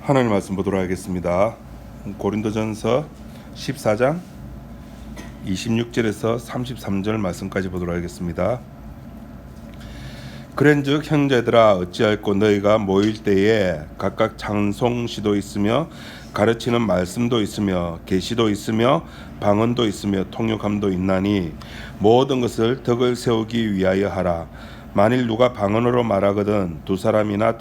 하나님 말씀 보도록 하겠습니다. 고린도전서 14장 26절에서 33절 말씀까지 보도록 하겠습니다. 그런즉 형제들아 어찌할꼬 너희가 모일 때에 각각 찬송시도 있으며 가르치는 말씀도 있으며 계시도 있으며 방언도 있으며 통역함도 있나니 모든 것을 덕을 세우기 위하여 하라. 만일 누가 방언으로 말하거든 두 사람이나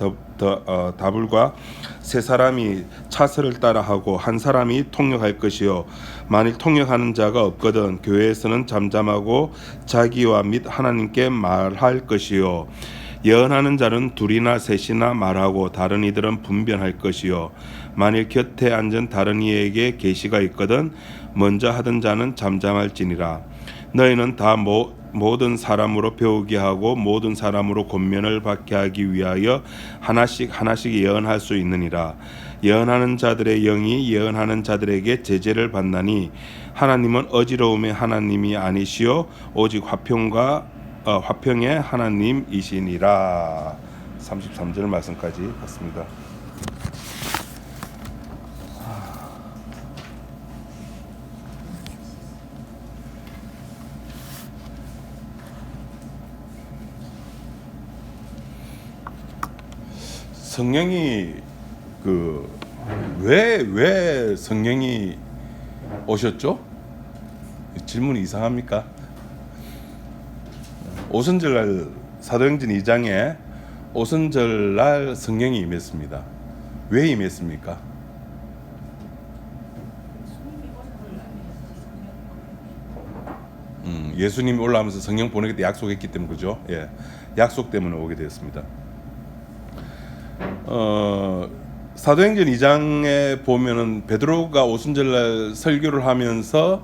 다불과 세 사람이 차서를 따라하고 한 사람이 통역할 것이요 만일 통역하는 자가 없거든 교회에서는 잠잠하고 자기와 및 하나님께 말할 것이요 예언하는 자는 둘이나 셋이나 말하고 다른 이들은 분변할 것이요 만일 곁에 앉은 다른 이에게 계시가 있거든 먼저 하던 자는 잠잠할지니라. 너희는 다 모든 사람으로 배우게 하고 모든 사람으로 권면을 받게 하기 위하여 하나씩 예언할 수 있느니라. 예언하는 자들의 영이 예언하는 자들에게 제재를 받나니 하나님은 어지러움의 하나님이 아니시오 오직 화평의 하나님이시니라. 33절 말씀까지 봤습니다. 성령이 왜 성령이 오셨죠? 질문이 이상합니까? 오순절날 사도행전 2장에 오순절날 성령이 임했습니다. 왜 임했습니까? 예수님이 올라오면서 성령 보내겠다 약속했기 때문에 그죠? 예, 약속 때문에 오게 되었습니다. 사도행전 2장에 보면은 베드로가 오순절날 설교를 하면서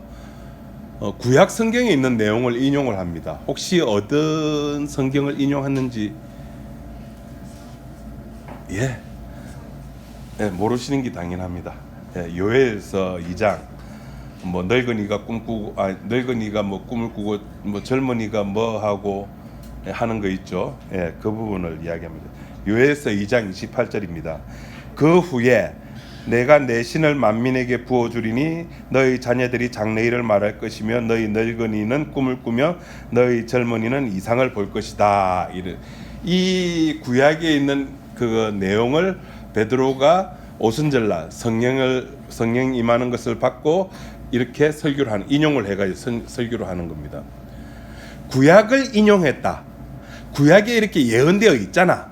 구약 성경에 있는 내용을 인용을 합니다. 혹시 어떤 성경을 인용했는지 모르시는 게 당연합니다. 요엘서 2장 늙은이가 늙은이가 꿈을 꾸고 젊은이가 하고 하는 거 있죠. 그 부분을 이야기합니다. 요엘서 2장 28절입니다. 그 후에 내가 내 신을 만민에게 부어주리니 너희 자녀들이 장래일을 말할 것이며 너희 늙은이는 꿈을 꾸며 너희 젊은이는 이상을 볼 것이다. 이 구약에 있는 그 내용을 베드로가 오순절날 성령 임하는 것을 받고 이렇게 설교를 하는 인용을 해가지고 설교를 하는 겁니다. 구약을 인용했다. 구약에 이렇게 예언되어 있잖아.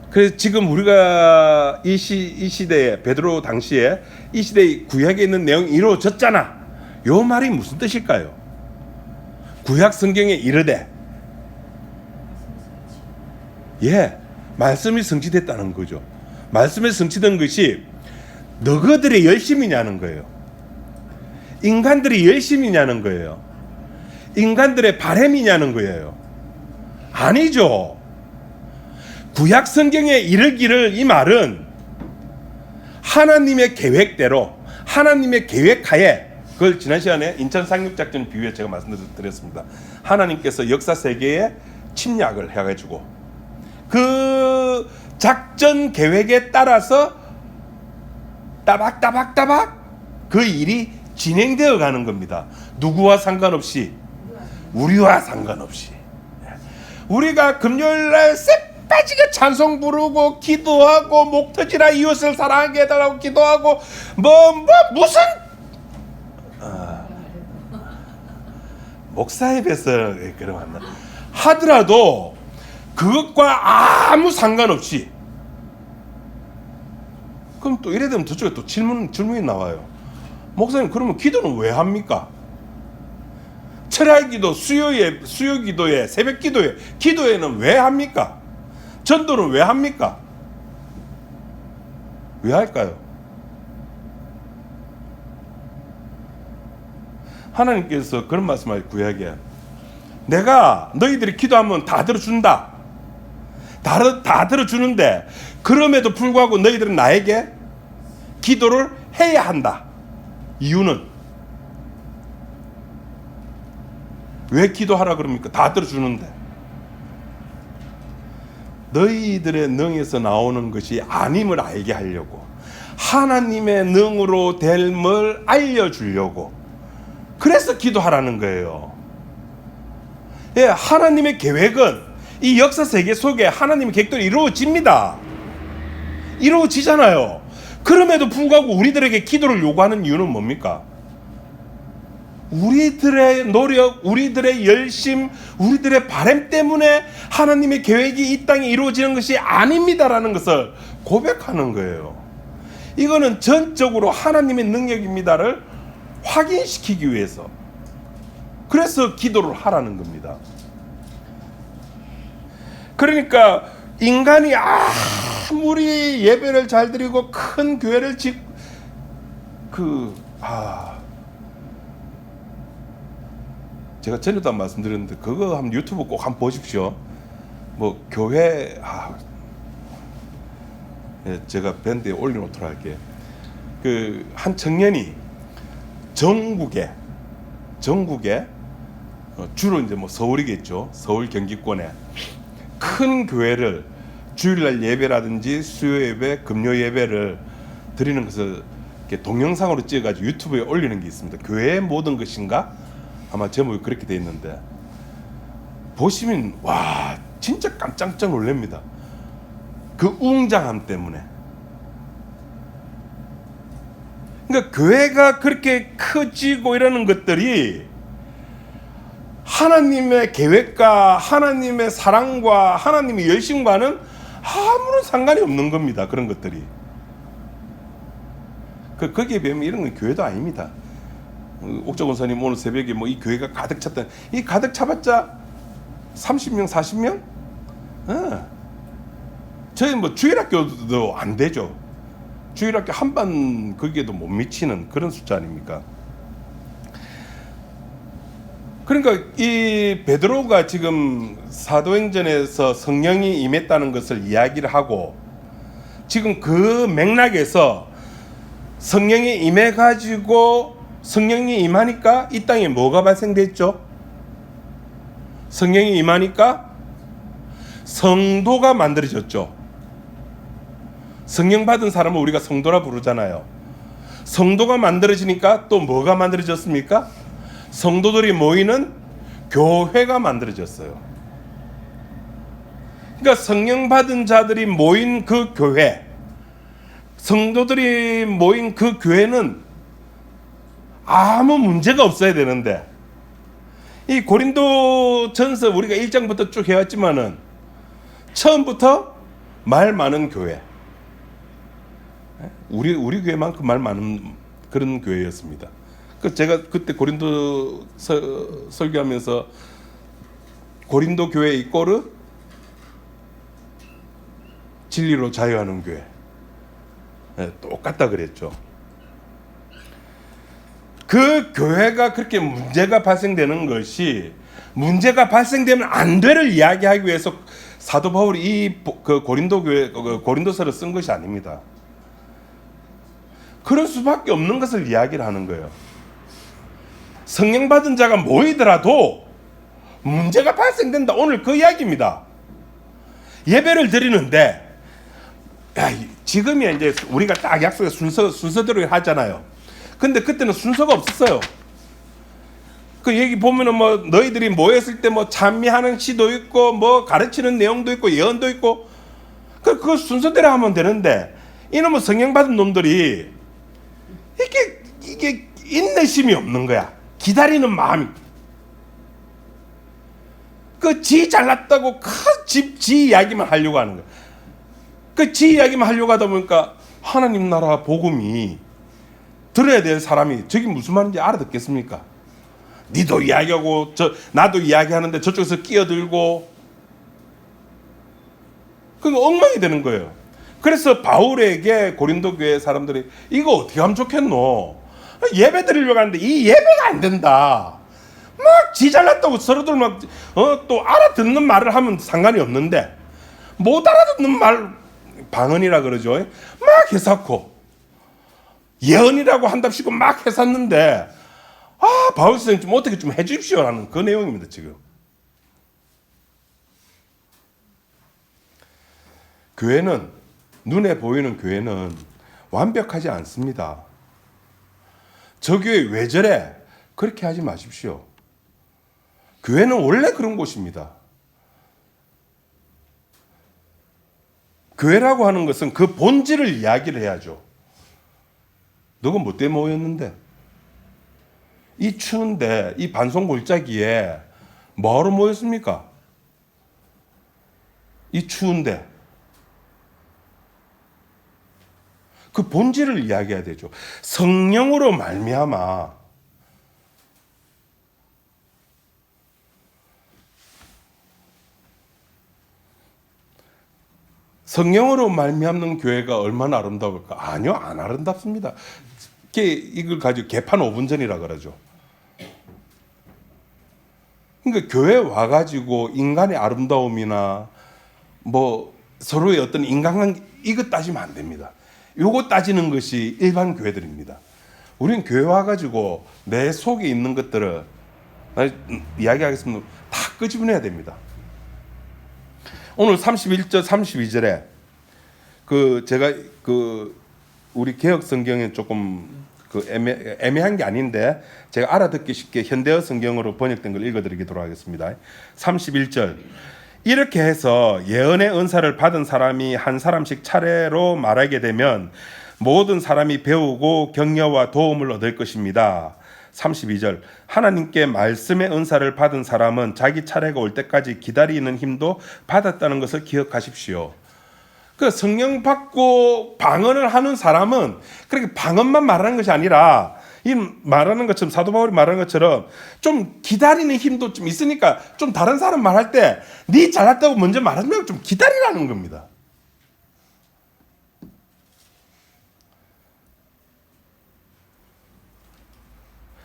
그래서 지금 우리가 이 시대에 베드로 당시에 이 시대에 구약에 있는 내용이 이루어졌잖아. 요 말이 무슨 뜻일까요? 구약 성경에 이르되 말씀이 성취됐다는 거죠. 말씀이 성취된 것이 너희들의 열심이냐는 거예요. 인간들의 열심이냐는 거예요. 인간들의 바람이냐는 거예요. 아니죠. 구약 성경에 이르기를 이 말은 하나님의 계획대로 하나님의 계획하에 그걸 지난 시간에 인천 상륙작전 비유에 제가 말씀드렸습니다. 하나님께서 역사 세계에 침략을 해가지고 그 작전 계획에 따라서 따박따박 그 일이 진행되어 가는 겁니다. 누구와 상관없이 우리와 상관없이 우리가 금요일날 빠지게 찬송 부르고 기도하고 목 터지라 이웃을 사랑하게 해달라고 기도하고 무슨 목사에 뵈서 그러면 하더라도 그것과 아무 상관없이 그럼 또 이래 되면 저쪽에 또 질문이 나와요. 목사님 그러면 기도는 왜 합니까? 철야 기도, 수요 기도에, 새벽 기도에는 왜 합니까? 전도는 왜 합니까? 왜 할까요? 하나님께서 그런 말씀을 구약에 내가 너희들이 기도하면 다 들어준다. 다 들어주는데 그럼에도 불구하고 너희들은 나에게 기도를 해야 한다. 이유는 왜 기도하라 그럽니까? 다 들어주는데 너희들의 능에서 나오는 것이 아님을 알게 하려고, 하나님의 능으로 됨을 알려주려고, 그래서 기도하라는 거예요. 예, 하나님의 계획은 이 역사 세계 속에 하나님의 계획대로 이루어집니다. 이루어지잖아요. 그럼에도 불구하고 우리들에게 기도를 요구하는 이유는 뭡니까? 우리들의 노력, 우리들의 열심, 우리들의 바람 때문에 하나님의 계획이 이 땅에 이루어지는 것이 아닙니다라는 것을 고백하는 거예요. 이거는 전적으로 하나님의 능력입니다를 확인시키기 위해서, 그래서 기도를 하라는 겁니다. 그러니까 인간이 아무리 예배를 잘 드리고 큰 교회를 제가 전에도 한 말씀드렸는데 그거 한번 유튜브 꼭 한번 보십시오. 뭐 교회 제가 밴드에 올려놓도록 할게요. 그 한 청년이 전국에 주로 이제 뭐 서울이겠죠. 서울 경기권에 큰 교회를 주일날 예배라든지 수요 예배, 금요 예배를 드리는 것을 이렇게 동영상으로 찍어가지고 유튜브에 올리는 게 있습니다. 교회의 모든 것인가? 아마 제목이 그렇게 돼 있는데 보시면 와 진짜 깜짝깜짝 놀랍니다. 그 웅장함 때문에. 그러니까 교회가 그렇게 커지고 이러는 것들이 하나님의 계획과 하나님의 사랑과 하나님의 열심과는 아무런 상관이 없는 겁니다. 그런 것들이. 거기에 비하면 이런 건 교회도 아닙니다. 옥정 권사님 오늘 새벽에 뭐 이 교회가 가득 찼다. 이 가득 차봤자 30명, 40명? 저희 뭐 주일학교도 안 되죠. 주일학교 한 반 거기에도 못 미치는 그런 숫자 아닙니까? 그러니까 이 베드로가 지금 사도행전에서 성령이 임했다는 것을 이야기를 하고, 지금 그 맥락에서 성령이 임해가지고 성령이 임하니까 이 땅에 뭐가 발생됐죠? 성령이 임하니까 성도가 만들어졌죠. 성령 받은 사람은 우리가 성도라 부르잖아요. 성도가 만들어지니까 또 뭐가 만들어졌습니까? 성도들이 모이는 교회가 만들어졌어요. 그러니까 성령 받은 자들이 모인 그 교회, 성도들이 모인 그 교회는 아무 문제가 없어야 되는데, 이 고린도전서 우리가 1장부터 쭉 해왔지만은 처음부터 말 많은 교회, 우리 교회만큼 말 많은 그런 교회였습니다. 제가 그때 고린도 설교하면서 고린도 교회 이꼬르 진리로 자유하는 교회, 똑같다 그랬죠. 그 교회가 그렇게 문제가 발생되는 것이, 문제가 발생되면 안 되를 이야기하기 위해서 사도 바울이 그 고린도 교회 고린도서를 쓴 것이 아닙니다. 그럴 수밖에 없는 것을 이야기를 하는 거예요. 성령 받은 자가 모이더라도 문제가 발생된다. 오늘 그 이야기입니다. 예배를 드리는데, 지금이야 이제 우리가 딱 약속의 순서대로 하잖아요. 근데 그때는 순서가 없었어요. 그 얘기 보면은 뭐 너희들이 모였을 때 뭐 찬미하는 시도 있고 뭐 가르치는 내용도 있고 예언도 있고, 그 순서대로 하면 되는데, 이놈의 성령 받은 놈들이 이게 인내심이 없는 거야. 기다리는 마음이. 지 잘났다고 지 이야기만 하려고 하는 거야. 지 이야기만 하려고 하다 보니까 하나님 나라 복음이 들어야 될 사람이 저게 무슨 말인지 알아듣겠습니까? 니도 이야기하고 나도 이야기하는데 저쪽에서 끼어들고, 그거 엉망이 되는 거예요. 그래서 바울에게 고린도 교회 사람들이 이거 어떻게 하면 좋겠노? 예배 드리려고 하는데 이 예배가 안 된다. 막 지 잘났다고 서로들 막 또 알아듣는 말을 하면 상관이 없는데, 못 알아듣는 말 방언이라 그러죠. 막 해석고 예언이라고 한답시고 막 해샀는데, 바울 선생님 좀 어떻게 좀 해주십시오라는 그 내용입니다. 지금 교회는, 눈에 보이는 교회는 완벽하지 않습니다. 저 교회 왜 저래? 그렇게 하지 마십시오. 교회는 원래 그런 곳입니다. 교회라고 하는 것은 그 본질을 이야기를 해야죠. 너가 뭐 때문에 모였는데? 이 추운데, 이 반송 골짜기에 뭐하러 모였습니까? 이 추운데. 그 본질을 이야기해야 되죠. 성령으로 말미암아 성령으로 말미암는 교회가 얼마나 아름다울까? 아니요, 안 아름답습니다. 이걸 가지고 개판 5분 전이라 그러죠. 그러니까 교회 와가지고 인간의 아름다움이나 뭐 서로의 어떤 인간관계 이거 따지면 안 됩니다. 요거 따지는 것이 일반 교회들입니다. 우리는 교회 와가지고 내 속에 있는 것들을 이야기하겠습니다. 다 끄집어내야 됩니다. 오늘 31절 32절에 제가 우리 개혁 성경에 조금 애매한 게 아닌데 제가 알아듣기 쉽게 현대어 성경으로 번역된 걸 읽어드리도록 하겠습니다. 31절 이렇게 해서 예언의 은사를 받은 사람이 한 사람씩 차례로 말하게 되면 모든 사람이 배우고 격려와 도움을 얻을 것입니다. 32절 하나님께 말씀의 은사를 받은 사람은 자기 차례가 올 때까지 기다리는 힘도 받았다는 것을 기억하십시오. 그 성령 받고 방언을 하는 사람은 그렇게 방언만 말하는 것이 아니라 이 말하는 것처럼 사도 바울이 말하는 것처럼 좀 기다리는 힘도 좀 있으니까 좀 다른 사람 말할 때 네 잘났다고 먼저 말하면 좀 기다리라는 겁니다.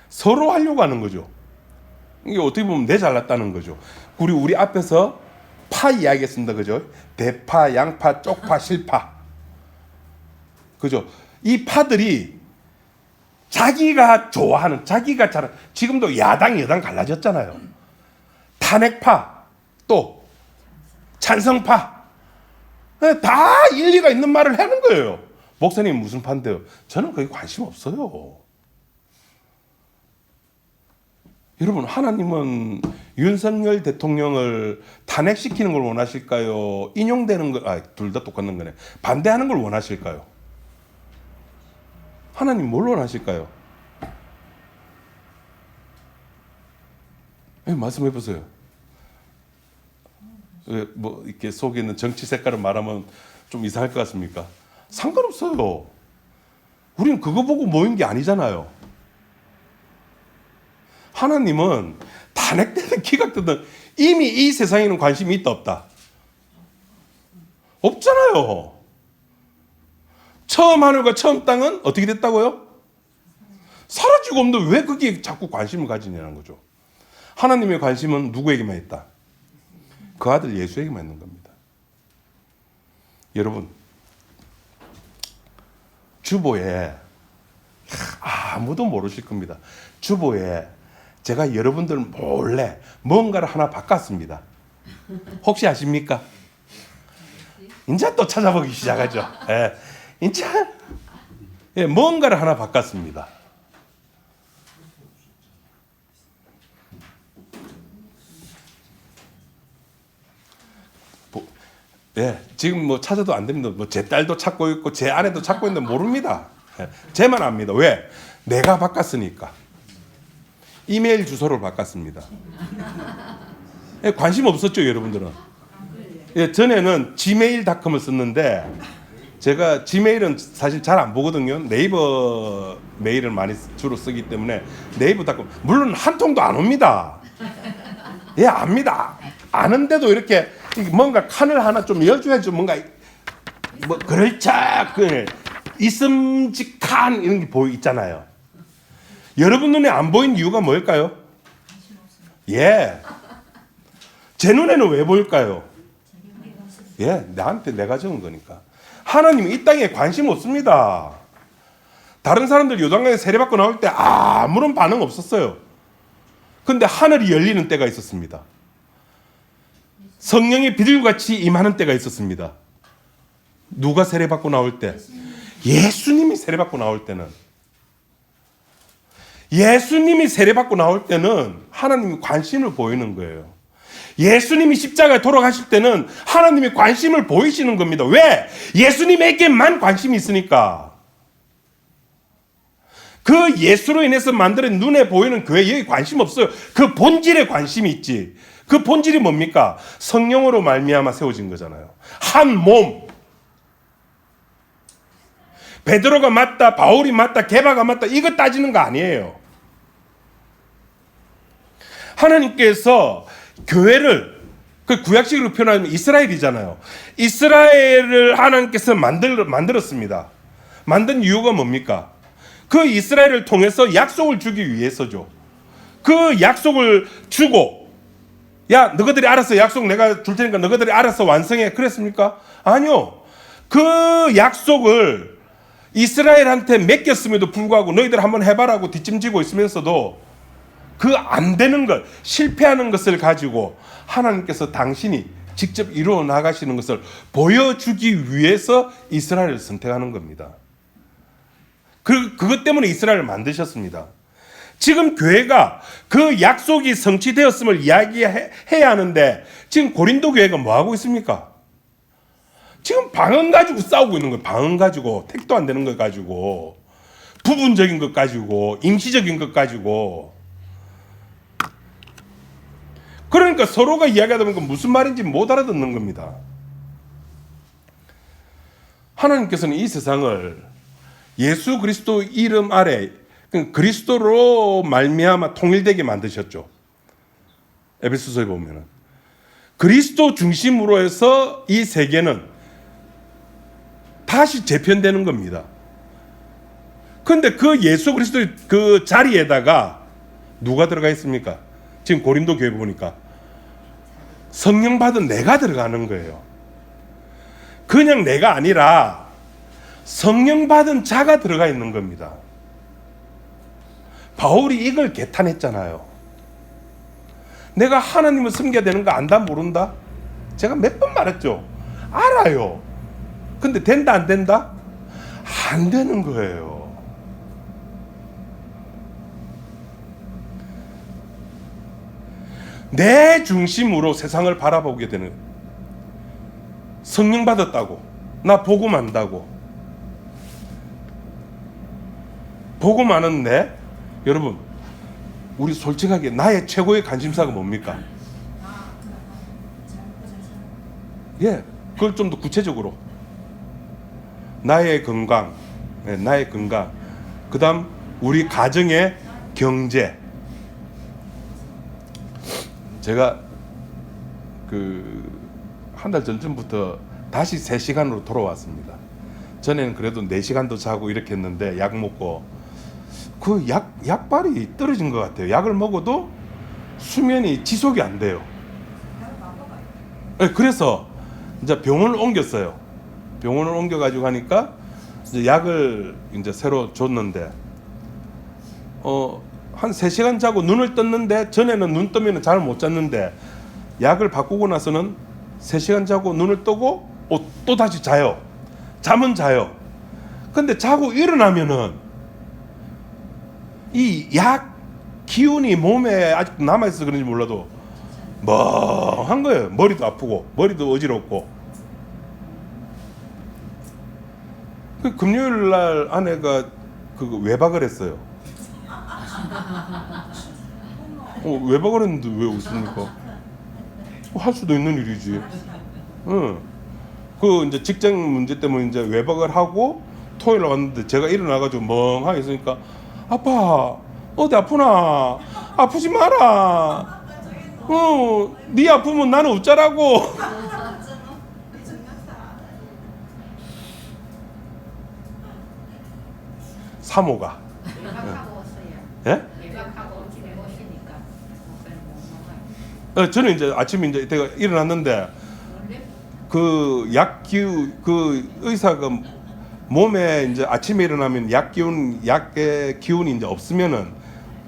서로 하려고 하는 거죠. 이게 어떻게 보면 내 잘났다는 거죠. 우리 앞에서 파 이야기했습니다. 그죠? 대파, 양파, 쪽파, 실파. 그죠? 이 파들이 자기가 좋아하는, 자기가 잘하는, 지금도 야당, 여당 갈라졌잖아요. 탄핵파, 또 찬성파. 다 일리가 있는 말을 하는 거예요. 목사님 무슨 파인데요? 저는 거기 관심 없어요. 여러분, 하나님은 윤석열 대통령을 탄핵시키는 걸 원하실까요? 인용되는 걸, 둘 다 똑같은 거네. 반대하는 걸 원하실까요? 하나님 뭘 원하실까요? 말씀해 보세요. 뭐 이렇게 속에 있는 정치 색깔을 말하면 좀 이상할 것 같습니까? 상관없어요. 우리는 그거 보고 모인 게 아니잖아요. 하나님은 탄핵되든 기각되든 이미 이 세상에는 관심이 있다 없다? 없잖아요. 처음 하늘과 처음 땅은 어떻게 됐다고요? 사라지고 없는데 왜 거기에 자꾸 관심을 가지냐는 거죠. 하나님의 관심은 누구에게만 있다? 그 아들 예수에게만 있는 겁니다. 여러분, 주보에 아무도 모르실 겁니다. 주보에 제가 여러분들 몰래 뭔가를 하나 바꿨습니다. 혹시 아십니까? 이제 또 찾아보기 시작하죠. 이제 뭔가를 하나 바꿨습니다. 지금 뭐 찾아도 안 됩니다. 뭐 제 딸도 찾고 있고 제 아내도 찾고 있는데 모릅니다. 제만 압니다. 왜? 내가 바꿨으니까. 이메일 주소를 바꿨습니다. 관심 없었죠, 여러분들은? 전에는 gmail.com을 썼는데 제가 gmail은 사실 잘 안 보거든요. 네이버 메일을 많이 주로 쓰기 때문에 네이버.com 물론 한 통도 안 옵니다. 압니다. 아는데도 이렇게 뭔가 칸을 하나 좀 열줘야죠. 뭔가 뭐 그럴짝 있음직한 이런 게 있잖아요. 여러분 눈에 안 보인 이유가 뭘까요? 제 눈에는 왜 보일까요? 나한테 내가 적은 거니까. 하나님은 이 땅에 관심 없습니다. 다른 사람들 요단강에 세례받고 나올 때 아무런 반응 없었어요. 근데 하늘이 열리는 때가 있었습니다. 성령이 비둘기같이 임하는 때가 있었습니다. 누가 세례받고 나올 때? 예수님이 세례받고 나올 때는, 예수님이 세례받고 나올 때는 하나님이 관심을 보이는 거예요. 예수님이 십자가에 돌아가실 때는 하나님이 관심을 보이시는 겁니다. 왜? 예수님에게만 관심이 있으니까. 그 예수로 인해서 만드는 눈에 보이는 교회에 관심 없어요. 그 본질에 관심이 있지. 그 본질이 뭡니까? 성령으로 말미암아 세워진 거잖아요. 한 몸. 베드로가 맞다, 바울이 맞다, 게바가 맞다, 이거 따지는 거 아니에요. 하나님께서 교회를, 그 구약식으로 표현하면 이스라엘이잖아요. 이스라엘을 하나님께서 만들었습니다. 만든 이유가 뭡니까? 그 이스라엘을 통해서 약속을 주기 위해서죠. 그 약속을 주고, 야, 너희들이 알아서 약속 내가 줄 테니까 너희들이 알아서 완성해. 그랬습니까? 아니요. 그 약속을 이스라엘한테 맡겼음에도 불구하고 너희들 한번 해봐라고 뒷짐지고 있으면서도 그 안 되는 것, 실패하는 것을 가지고 하나님께서 당신이 직접 이루어 나가시는 것을 보여주기 위해서 이스라엘을 선택하는 겁니다. 그것 때문에 이스라엘을 만드셨습니다. 지금 교회가 그 약속이 성취되었음을 이야기해야 하는데 지금 고린도 교회가 뭐 하고 있습니까? 지금 방언 가지고 싸우고 있는 거예요. 방언 가지고, 택도 안 되는 것 가지고, 부분적인 것 가지고, 임시적인 것 가지고. 그러니까 서로가 이야기하다 보니까 무슨 말인지 못 알아듣는 겁니다. 하나님께서는 이 세상을 예수 그리스도 이름 아래, 그리스도로 말미암아 통일되게 만드셨죠. 에베소서에 보면은 그리스도 중심으로 해서 이 세계는 다시 재편되는 겁니다. 그런데 그 예수 그리스도의 그 자리에다가 누가 들어가 있습니까? 지금 고린도 교회 보니까 성령 받은 내가 들어가는 거예요. 그냥 내가 아니라 성령 받은 자가 들어가 있는 겁니다. 바울이 이걸 개탄했잖아요. 내가 하나님을 섬겨야 되는 거 안다 모른다? 제가 몇 번 말했죠. 알아요. 근데 된다 안 된다? 안 되는 거예요. 내 중심으로 세상을 바라보게 되는, 성령 받았다고, 나 복음 안다고, 복음 아는데, 여러분 우리 솔직하게 나의 최고의 관심사가 뭡니까? 예, 그걸 좀 더 구체적으로 나의 건강, 네, 나의 건강, 그 다음 우리 가정의 경제. 제가 한 달 전쯤부터 다시 3시간으로 돌아왔습니다. 전에는 그래도 4시간도 자고 이렇게 했는데 약 먹고 그 약발이 떨어진 것 같아요. 약을 먹어도 수면이 지속이 안 돼요. 네, 그래서 이제 병원을 옮겼어요. 병원을 옮겨가지고 하니까 이제 약을 이제 새로 줬는데 한 3시간 자고 눈을 떴는데, 전에는 눈 뜨면 잘 못 잤는데 약을 바꾸고 나서는 3시간 자고 눈을 뜨고 또 다시 자요. 잠은 자요. 근데 자고 일어나면은 이 약 기운이 몸에 아직도 남아있어서 그런지 몰라도 멍한 거예요. 머리도 아프고 머리도 어지럽고. 금요일 날 아내가 외박을 했어요. 외박을 했는데 왜 웃습니까? 할 수도 있는 일이지. 이제 직장 문제 때문에 이제 외박을 하고 토요일 왔는데 제가 일어나가지고 멍하게 있으니까, 아빠 어디 아프나? 아프지 마라. 네 아프면 나는 웃자라고. 사모가. 예? 저는 이제 아침에 이제 제가 일어났는데 그 의사가 몸에 이제 아침에 일어나면 약의 기운이 이제 없으면은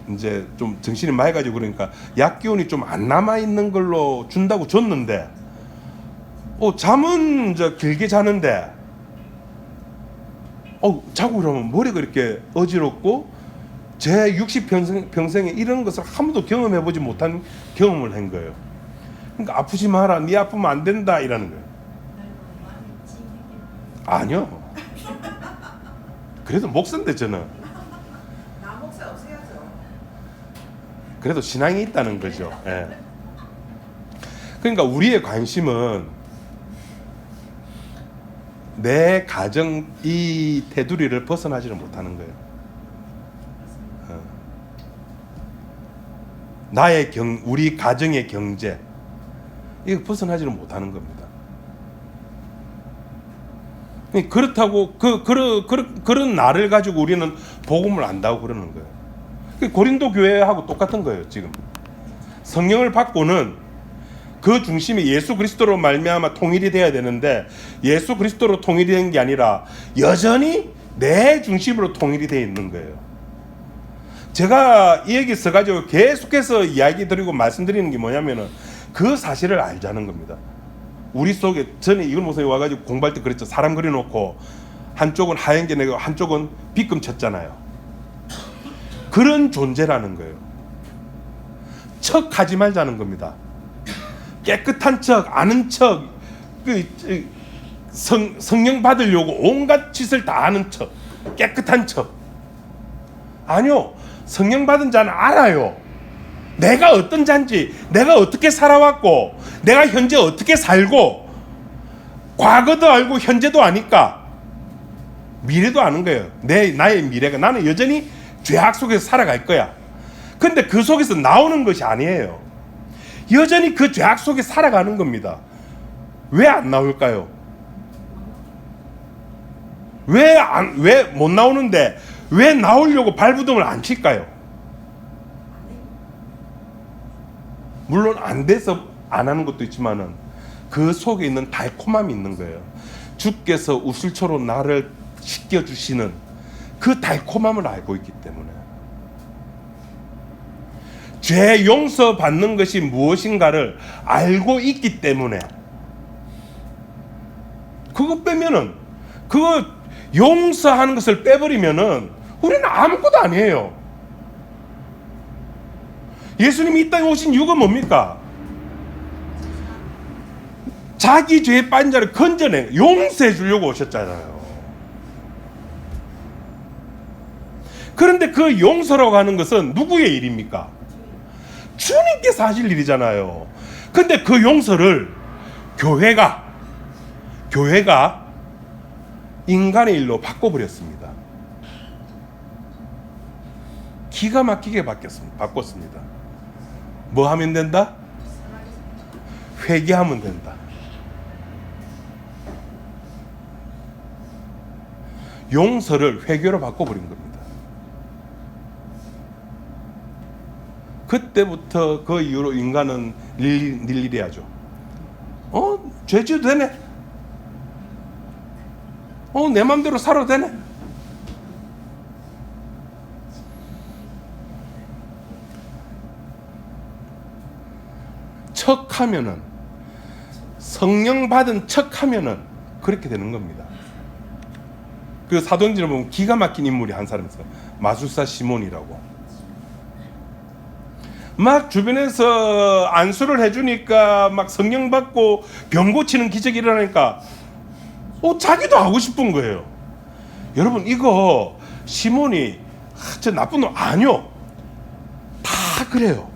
이제 좀 정신이 맑아지고 그러니까 약 기운이 좀 안 남아 있는 걸로 준다고 줬는데, 잠은 이제 길게 자는데 자고 그러면 머리가 이렇게 어지럽고 제 60평생에 이런 것을 한 번도 경험해보지 못한 경험을 한 거예요. 그러니까 아프지 마라, 네 아프면 안 된다 이라는 거예요. 아니요. 그래도 목사인데 저는 나 목사 없애야죠. 그래도 신앙이 있다는 거죠. 예. 그러니까 우리의 관심은 내 가정 이 테두리를 벗어나지를 못하는 거예요. 나의 우리 가정의 경제 이거 벗어나지를 못하는 겁니다. 그렇다고 그런 나를 가지고 우리는 복음을 안다고 그러는 거예요. 고린도 교회하고 똑같은 거예요. 지금 성령을 받고는 그 중심이 예수 그리스도로 말미암아 통일이 돼야 되는데 예수 그리스도로 통일이 된 게 아니라 여전히 내 중심으로 통일이 되어 있는 거예요. 제가 이 얘기 써가지고 계속해서 이야기 드리고 말씀드리는 게 뭐냐면은 그 사실을 알자는 겁니다. 우리 속에 전에 이걸 목사님 와가지고 공부할 때 그랬죠. 사람 그려놓고 한쪽은 하얀 게 내고 한쪽은 빗금 쳤잖아요. 그런 존재라는 거예요. 척하지 말자는 겁니다. 깨끗한 척, 아는 척, 성령 받으려고 온갖 짓을 다 하는 척, 깨끗한 척. 아니요. 성령 받은 자는 알아요. 내가 어떤 자인지, 내가 어떻게 살아왔고, 내가 현재 어떻게 살고, 과거도 알고 현재도 아니까 미래도 아는 거예요. 나의 미래가 나는 여전히 죄악 속에서 살아갈 거야. 근데 그 속에서 나오는 것이 아니에요. 여전히 그 죄악 속에 살아가는 겁니다. 왜 안 나올까요? 왜 못 나오는데 왜 나오려고 발부둥을 안 칠까요? 물론 안 돼서 안 하는 것도 있지만은 그 속에 있는 달콤함이 있는 거예요. 주께서 우슬초로 나를 씻겨주시는 그 달콤함을 알고 있기 때문에 죄 용서받는 것이 무엇인가를 알고 있기 때문에 그거 빼면은 그거 용서하는 것을 빼버리면은 우리는 아무것도 아니에요. 예수님이 이 땅에 오신 이유가 뭡니까? 자기 죄에 빠진 자를 건져내 용서해 주려고 오셨잖아요. 그런데 그 용서라고 하는 것은 누구의 일입니까? 주님께서 하실 일이잖아요. 근데 그 용서를 교회가 인간의 일로 바꿔버렸습니다. 기가 막히게 바꿨습니다. 뭐 하면 된다? 회개하면 된다. 용서를 회개로 바꿔버린 겁니다. 그때부터 그 이후로 인간은 일일해야죠. 죄 지어도 되네. 내 맘대로 살아도 되네. 척하면은 성령 받은 척하면은 그렇게 되는 겁니다. 그 사도행전을 보면 기가 막힌 인물이 한 사람 있어요. 마술사 시몬이라고. 막 주변에서 안수를 해주니까 막 성령 받고 병 고치는 기적이 일어나니까 자기도 하고 싶은 거예요. 여러분 이거 시몬이 저 나쁜 놈 아니요. 다 그래요.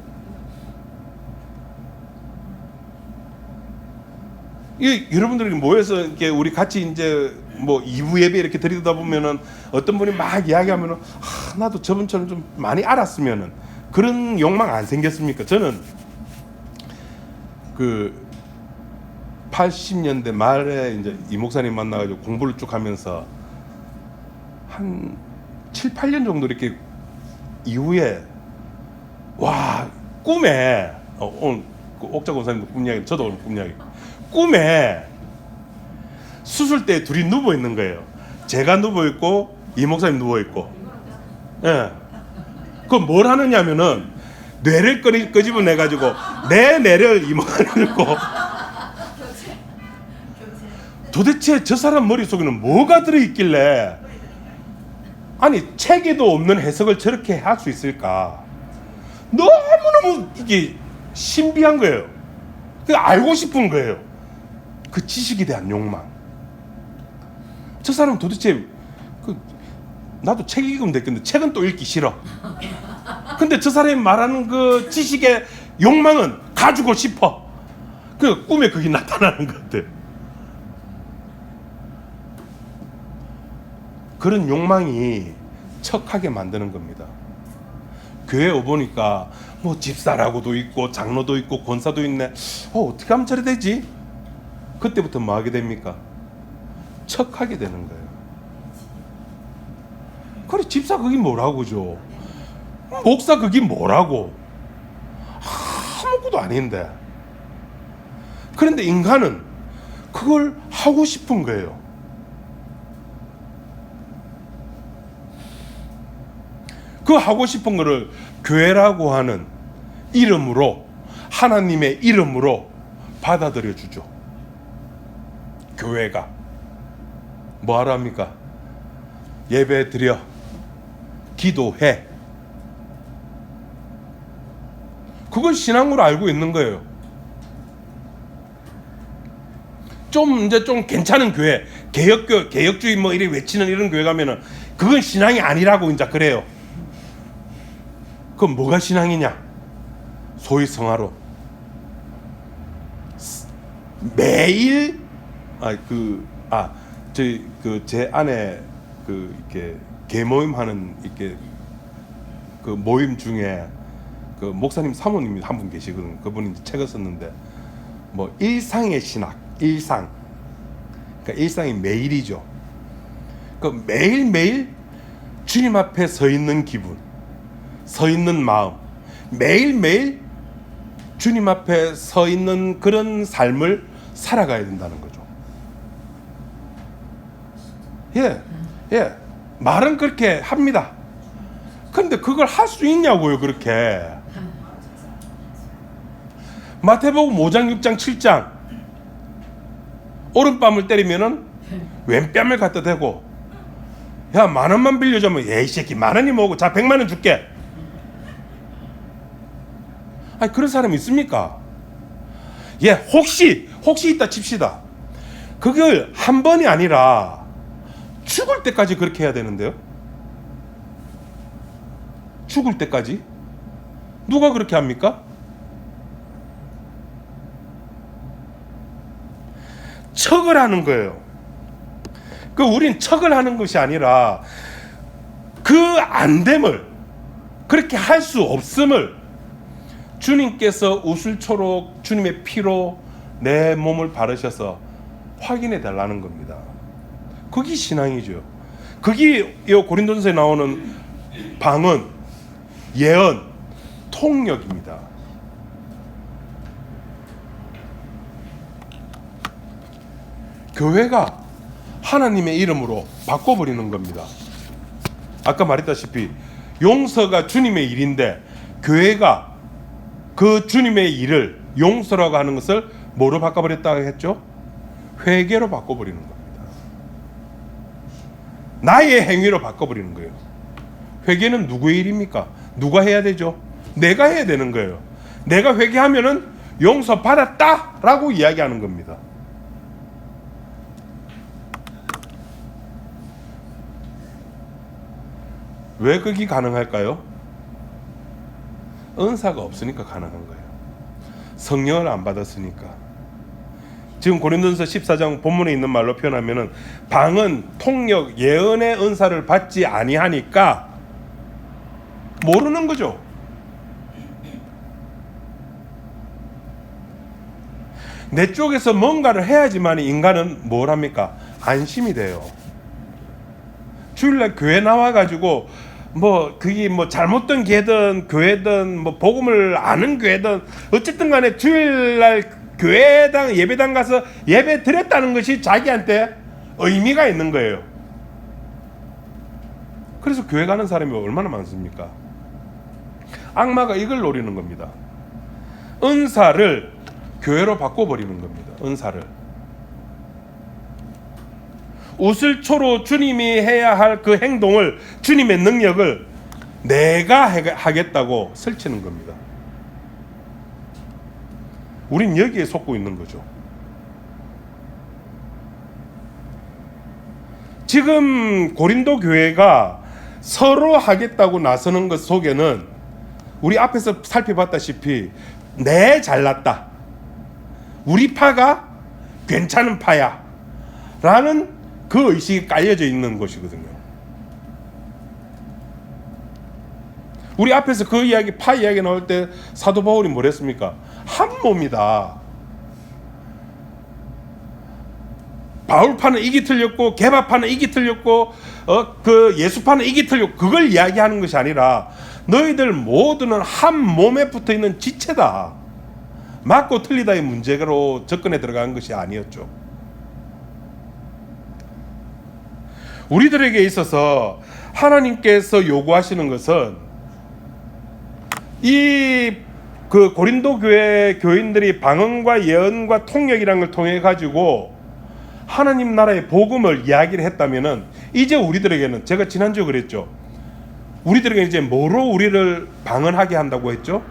여러분들이 모여서 이렇게 우리 같이 이제 뭐 2부 예배 이렇게 드리다 보면은 어떤 분이 막 이야기하면은 나도 저분처럼 좀 많이 알았으면은 그런 욕망 안 생겼습니까? 저는 그 80년대 말에 이제 이 목사님 만나가지고 공부를 쭉 하면서 한 7, 8년 정도 이렇게 이후에 와 꿈에 오늘 그 옥자 권사님도 꿈 이야기, 저도 오늘 꿈 이야기. 꿈에 수술대에 둘이 누워 있는 거예요. 제가 누워 있고 이 목사님 누워 있고. 예. 그럼 뭘 하느냐면은 뇌를 끄집어내 가지고 내 뇌를 이 목사님 들고 도대체 저 사람 머릿속에는 뭐가 들어있길래 아니 책에도 없는 해석을 저렇게 할 수 있을까? 너무너무 이게 신비한 거예요. 알고 싶은 거예요. 그 지식에 대한 욕망. 저 사람은 도대체 나도 책 읽으면 되겠는데 책은 또 읽기 싫어. 근데 저 사람이 말하는 그 지식의 욕망은 가지고 싶어. 그 꿈에 그게 나타나는 것들. 그런 욕망이 척하게 만드는 겁니다. 교회에 오보니까 뭐 집사라고도 있고 장로도 있고 권사도 있네. 어떻게 하면 저래 되지? 그때부터 뭐 하게 됩니까? 척하게 되는 거예요. 그래 집사 그게 뭐라고죠? 목사 그게 뭐라고? 아무것도 아닌데. 그런데 인간은 그걸 하고 싶은 거예요. 그 하고 싶은 거를 교회라고 하는 이름으로, 하나님의 이름으로 받아들여 주죠. 교회가 뭐 하라 합니까? 예배 드려, 기도해. 그걸 신앙으로 알고 있는 거예요. 이제 좀 괜찮은 교회, 개혁주의 뭐 이렇게 외치는 이런 교회 가면은 그건 신앙이 아니라고 이제 그래요. 그럼 뭐가 신앙이냐? 소위 성화로 매일 제 아내 이렇게 개모임 하는 이렇게 그 모임 중에 그 목사님 사모님이 한 분 계시거든요. 그분이 책을 썼는데 뭐 일상의 신학, 일상. 그러니까 일상이 매일이죠. 그 매일매일 주님 앞에 서 있는 기분, 서 있는 마음, 매일매일 주님 앞에 서 있는 그런 삶을 살아가야 된다는 거죠. 예. 말은 그렇게 합니다. 근데 그걸 할 수 있냐고요, 그렇게. 마태복음 5장, 6장, 7장 오른뺨을 때리면은 왼뺨을 갖다 대고, 야, 10,000원만 빌려주면, 야, 이 새끼 10,000원이 뭐고, 자, 100,000원 줄게. 아니, 그런 사람이 있습니까? 예, 혹시 있다 칩시다. 그걸 한 번이 아니라 죽을 때까지 그렇게 해야 되는데요. 죽을 때까지? 누가 그렇게 합니까? 척을 하는 거예요. 우린 척을 하는 것이 아니라 그 안됨을, 그렇게 할 수 없음을 주님께서 우슬초록 주님의 피로 내 몸을 바르셔서 확인해 달라는 겁니다. 그게 신앙이죠. 그게 이 고린도전서에 나오는 방언, 예언, 통역입니다. 교회가 하나님의 이름으로 바꿔버리는 겁니다. 아까 말했다시피 용서가 주님의 일인데 교회가 그 주님의 일을, 용서라고 하는 것을 뭐로 바꿔버렸다고 했죠? 회개로 바꿔버리는 겁니다. 나의 행위로 바꿔버리는 거예요. 회개는 누구의 일입니까? 누가 해야 되죠? 내가 해야 되는 거예요. 내가 회개하면은 용서 받았다라고 이야기하는 겁니다. 왜 그게 가능할까요? 은사가 없으니까 가능한 거예요. 성령을 안 받았으니까. 지금 고린도전서 14장 본문에 있는 말로 표현하면은 방언, 통역, 예언의 은사를 받지 아니하니까 모르는 거죠. 내 쪽에서 뭔가를 해야지만 인간은 뭘 합니까? 안심이 돼요. 주일날 교회 나와가지고 그게 잘못된 교회든 복음을 아는 교회든 어쨌든 간에 주일날 교회당 예배당 가서 예배 드렸다는 것이 자기한테 의미가 있는 거예요. 그래서 교회 가는 사람이 얼마나 많습니까? 악마가 이걸 노리는 겁니다. 은사를 교회로 바꿔버리는 겁니다. 은사를. 우슬초로 주님이 해야 할 그 행동을, 주님의 능력을 내가 하겠다고 설치는 겁니다. 우린 여기에 속고 있는 거죠. 지금 고린도 교회가 서로 하겠다고 나서는 것 속에는 우리 앞에서 살펴봤다시피 내 잘났다, 우리 파가 괜찮은 파야 라는 그 의식이 깔려져 있는 것이거든요. 우리 앞에서 그 이야기, 파 이야기 나올 때 사도 바울이 뭐랬습니까? 한 몸이다. 바울파는 이기 틀렸고 개바파는 이기 틀렸고 그 예수파는 이기 틀렸고, 그걸 이야기하는 것이 아니라 너희들 모두는 한 몸에 붙어있는 지체다. 맞고 틀리다의 문제로 접근해 들어간 것이 아니었죠. 우리들에게 있어서 하나님께서 요구하시는 것은 이 그 고린도 교회 교인들이 방언과 예언과 통역이라는 걸 통해 가지고 하나님 나라의 복음을 이야기를 했다면은, 이제 우리들에게는, 제가 지난주에 그랬죠, 우리들에게 이제 뭐로 우리를 방언하게 한다고 했죠?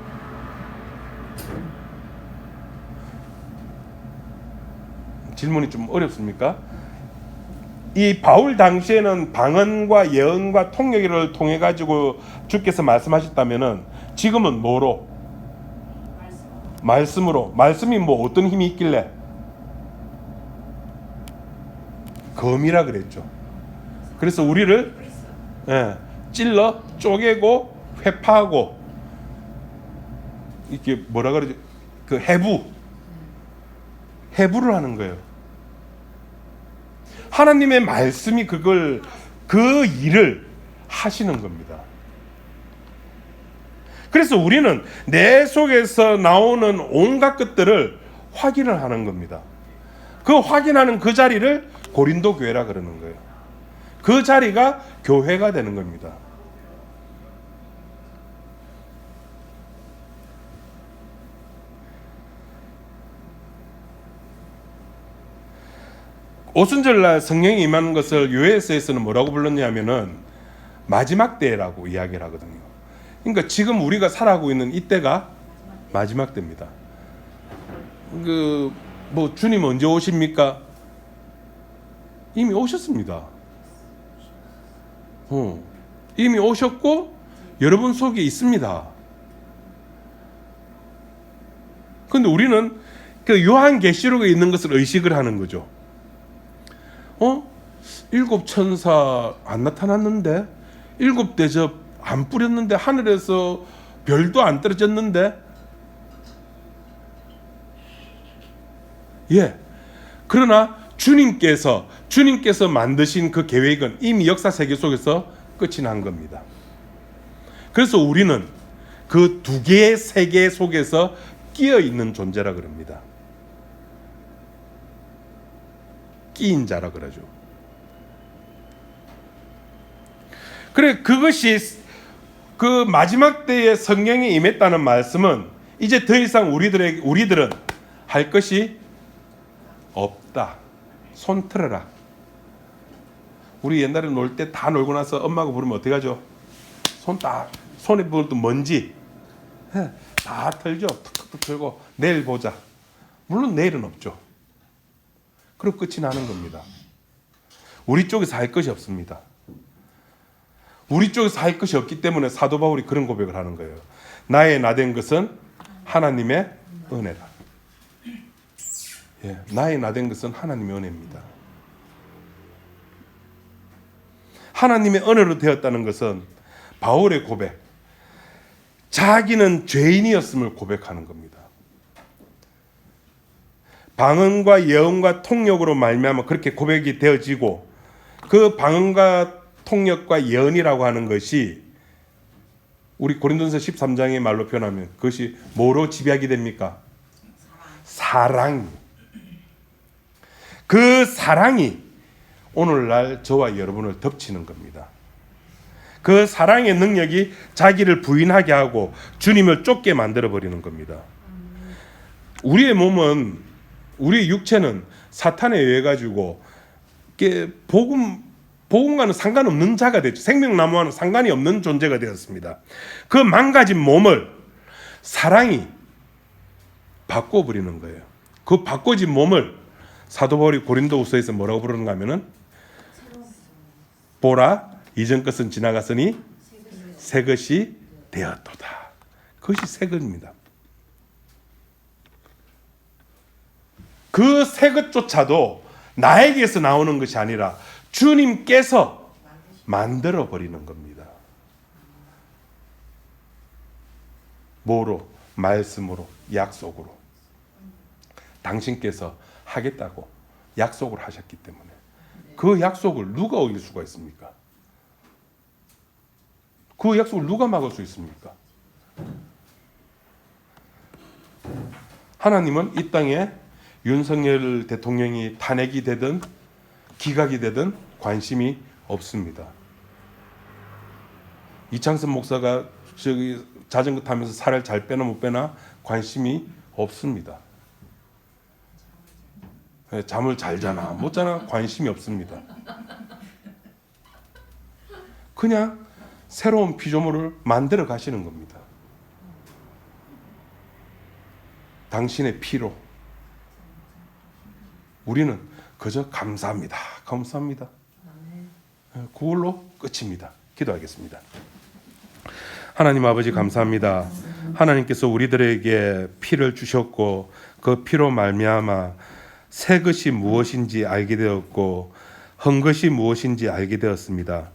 질문이 좀 어렵습니까? 이 바울 당시에는 방언과 예언과 통역을 통해 가지고 주께서 말씀하셨다면은, 지금은 뭐로? 말씀으로. 말씀이 뭐 어떤 힘이 있길래? 검이라 그랬죠. 그래서 우리를 찔러 쪼개고 회파하고, 이게 뭐라 그러죠? 그 해부를 하는 거예요. 하나님의 말씀이 그 일을 하시는 겁니다. 그래서 우리는 내 속에서 나오는 온갖 것들을 확인을 하는 겁니다. 그 확인하는 그 자리를 고린도 교회라 그러는 거예요. 그 자리가 교회가 되는 겁니다. 오순절날 성령이 임하는 것을 US에서는 뭐라고 불렀냐면은 마지막 때라고 이야기를 하거든요. 그러니까 지금 우리가 살아가고 있는 이때가 마지막 때입니다. 뭐 주님 언제 오십니까? 이미 오셨습니다. 이미 오셨고 여러분 속에 있습니다. 그런데 우리는 그 요한계시록에 있는 것을 의식을 하는 거죠. 7 천사 안 나타났는데, 7 대접 안 뿌렸는데, 하늘에서 별도 안 떨어졌는데, 그러나 주님께서 만드신 그 계획은 이미 역사 세계 속에서 끝이 난 겁니다. 그래서 우리는 그 두 개의 세계 속에서 끼어 있는 존재라 그럽니다. 끼인 자라 그러죠. 그래, 그것이 그 마지막 때에 성령이 임했다는 말씀은 이제 더 이상 우리들은 할 것이 없다. 손 틀어라. 우리 옛날에 놀 때 다 놀고 나서 엄마가 부르면 어떻게 하죠? 손에 부었던 먼지 다 털죠. 툭툭툭 털고 내일 보자. 물론 내일은 없죠. 그럼 끝이 나는 겁니다. 우리 쪽에서 할 것이 없습니다. 우리 쪽에서 할 것이 없기 때문에 사도 바울이 그런 고백을 하는 거예요. 나의 나된 것은 하나님의 은혜라. 나의 나된 것은 하나님의 은혜입니다. 하나님의 은혜로 되었다는 것은 바울의 고백, 자기는 죄인이었음을 고백하는 겁니다. 방언과 예언과 통역으로 말미암아 그렇게 고백이 되어지고, 그 방언과 통역과 예언이라고 하는 것이 우리 고린도전서 13장의 말로 표현하면 그것이 뭐로 집약이 됩니까? 사랑. 그 사랑이 오늘날 저와 여러분을 덮치는 겁니다. 그 사랑의 능력이 자기를 부인하게 하고 주님을 쫓게 만들어버리는 겁니다. 우리의 몸은, 우리의 육체는 사탄에 의해 가지고 이게 복음과는 상관없는 자가 됐죠. 생명나무와는 상관이 없는 존재가 되었습니다. 그 망가진 몸을 사랑이 바꿔버리는 거예요. 그 바꿔진 몸을 사도 바울이 고린도후서에서 뭐라고 부르는가 하면은 보라 이전 것은 지나갔으니 새 것이 되었도다. 그것이 새 것입니다. 그 새 것조차도 나에게서 나오는 것이 아니라 주님께서 만들어 버리는 겁니다. 뭐로? 말씀으로, 약속으로. 당신께서 하겠다고 약속을 하셨기 때문에 그 약속을 누가 어길 수가 있습니까? 그 약속을 누가 막을 수 있습니까? 하나님은 이 땅에 윤석열 대통령이 탄핵이 되든 기각이 되든 관심이 없습니다. 이창섭 목사가 저기 자전거 타면서 살을 잘 빼나 못 빼나 관심이 없습니다. 잠을 잘 자나 못 자나 관심이 없습니다. 그냥 새로운 피조물을 만들어 가시는 겁니다. 당신의 피로 우리는 그저 감사합니다. 감사합니다. 그걸로 끝입니다. 기도하겠습니다. 하나님 아버지 감사합니다. 하나님께서 우리들에게 피를 주셨고 그 피로 말미암아 새 것이 무엇인지 알게 되었고 헛 것이 무엇인지 알게 되었습니다.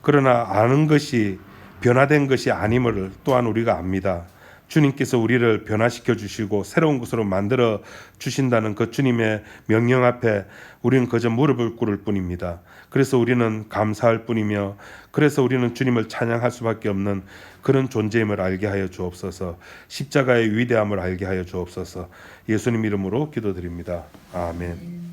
그러나 아는 것이 변화된 것이 아님을 또한 우리가 압니다. 주님께서 우리를 변화시켜 주시고 새로운 것으로 만들어 주신다는 그 주님의 명령 앞에 우리는 그저 무릎을 꿇을 뿐입니다. 그래서 우리는 감사할 뿐이며 그래서 우리는 주님을 찬양할 수밖에 없는 그런 존재임을 알게 하여 주옵소서. 십자가의 위대함을 알게 하여 주옵소서. 예수님 이름으로 기도드립니다. 아멘.